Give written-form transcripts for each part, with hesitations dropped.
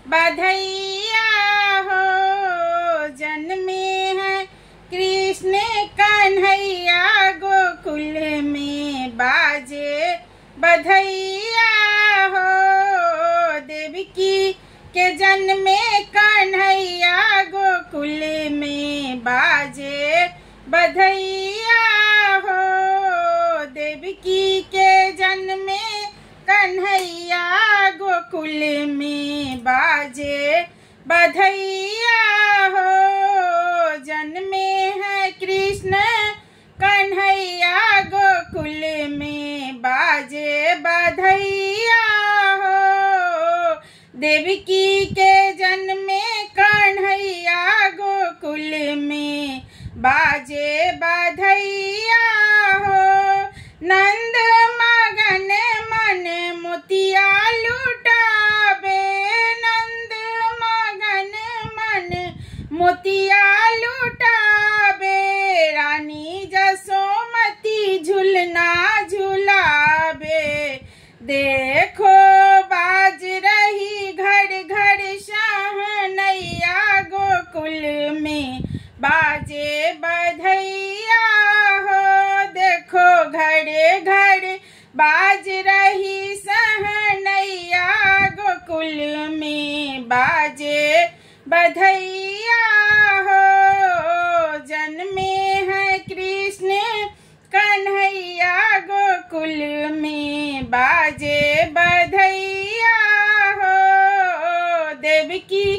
बधैया हो जन्मे हैं कृष्ण कन्हैया गोकुल में बाजे बधैया हो। देवकी के जन्मे कन्हैया गोकुल में बाजे बधैया हो। देवकी के जन्मे कन्हैया गोकुल में बाजे बधैया हो। जन्मे है कृष्ण कन्हैया गोकुल में बाजे बधैया हो। देवकी के जन्मे कन्हैया गोकुल में बाजे बधैया हो। नंद मगन मन मोतिया लुटावे, नंद मगन मन मोतिया लुटावे। रानी जसोमती झुलना झुलावे। देखो बाज रही घर घर शहनैया गोकुल में बाजे बधैया हो। देखो घरे घर बाज रही सहनैया गोकुल में बाजे बधैया हो। जन्मे है कृष्ण कन्हैया गोकुल में बाजे बधैया हो। देवकी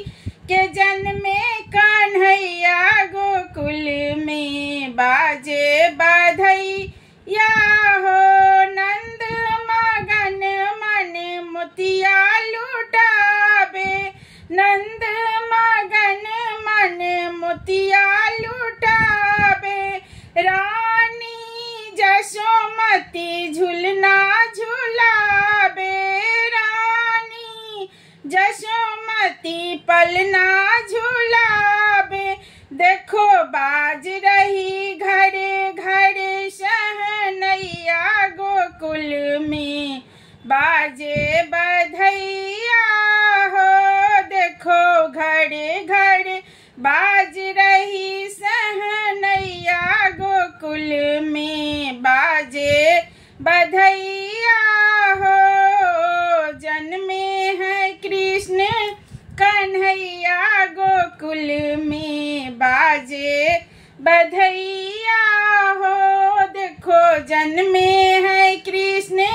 के जन्मे कन्हैया गोकुल में बाजे बधैया हो। नंद मगन मन मोतिया लुटावे, नंद मगन मन मोतिया लुटावे। रानी जसोमती झुलना झुलावे, रानी जसोमती पलना झुलावे। देखो बाज रही घरे घरे शहनैया गोकुल में बाजे बधैया हो। देखो घरे घरे बाज रही सहनैया गोकुल में बाजे बधैया हो। जन्मे है कृष्ण कन्हैया गोकुल में बाजे बधैया हो। देखो जन्मे है कृष्ण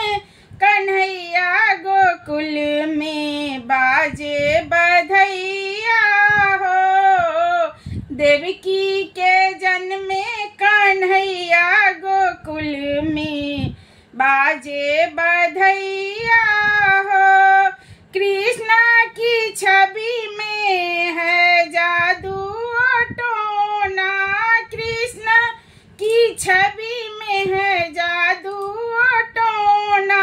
कन्हैया गोकुल में बाजे बधैया हो। देवकी के जन्मे कन्हैया गोकुल में बाजे बधैया हो। कृष्णा की छवि में है जादू टोना, कृष्ण की छवि में है जादू टोना।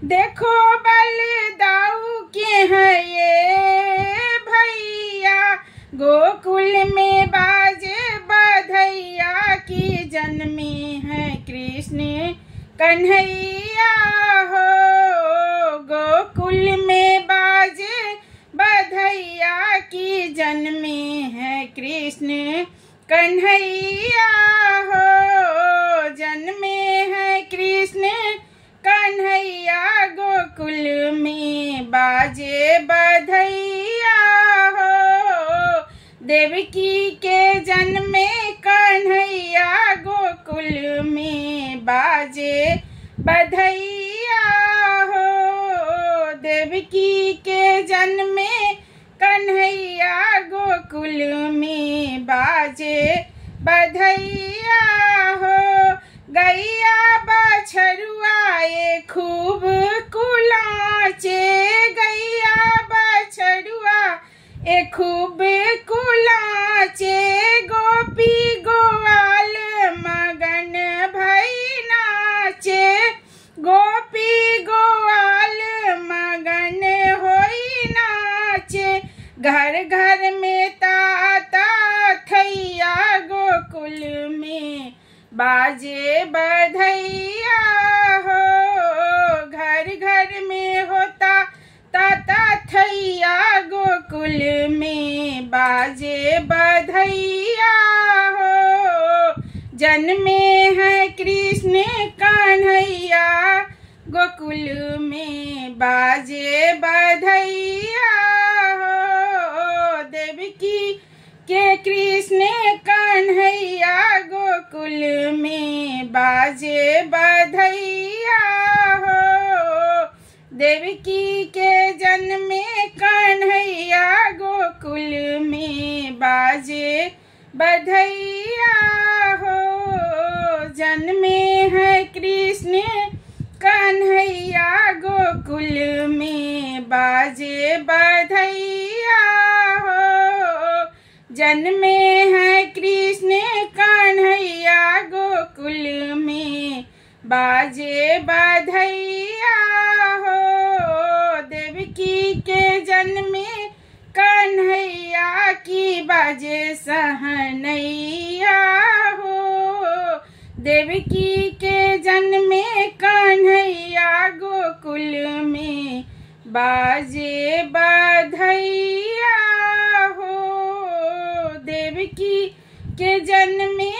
देखो बलदाऊ के हैं ये भैया गोकुल में बाजे बधैया की जन्मे है कृष्ण कन्हैया हो। गोकुल में बाजे बधैया की जन्मे है कृष्ण कन्हैया हो। जन्मे है कृष्ण कन्हैया गोकुल में बाजे बधैया हो। देवकी के जन्मे कन्हैया गोकुल में बाजे बधैया हो। देवकी के जन्मे कन्हैया गोकुल में बाजे बधैया हो। गैया बछरुआ ये खूब कुलाचे, गैया बछरुआ ये खूब कुलाचे। गोपी गोवाल मगन भई नाचे, गोपी गोवाल मगन होई नाचे। घर घर में ताता थैया गोकुल में बाजे बधैया हो। घर घर में होता ताता थैया गोकुल गोकुल में बाजे बधैया हो। जन्मे हैं कृष्ण कन्हैया गोकुल में बाजे बधैया हो। देवकी के कृष्ण कन्हैया गोकुल में बाजे बधैया हो। देवकी के जन्मे कन्हैया गोकुल में बाजे बधैया हो। जन्मे है कृष्ण कन्हैया गोकुल में बाजे बधैया हो। जन्मे है कृष्ण कन्हैया गोकुल में बाजे बधैया हो। देवकी के जन्मे कन्हैया की बाजे सहनैया हो। देवकी के जन्मे कन्हैया गोकुल में बाजे बधैया हो। देवकी के जन्मे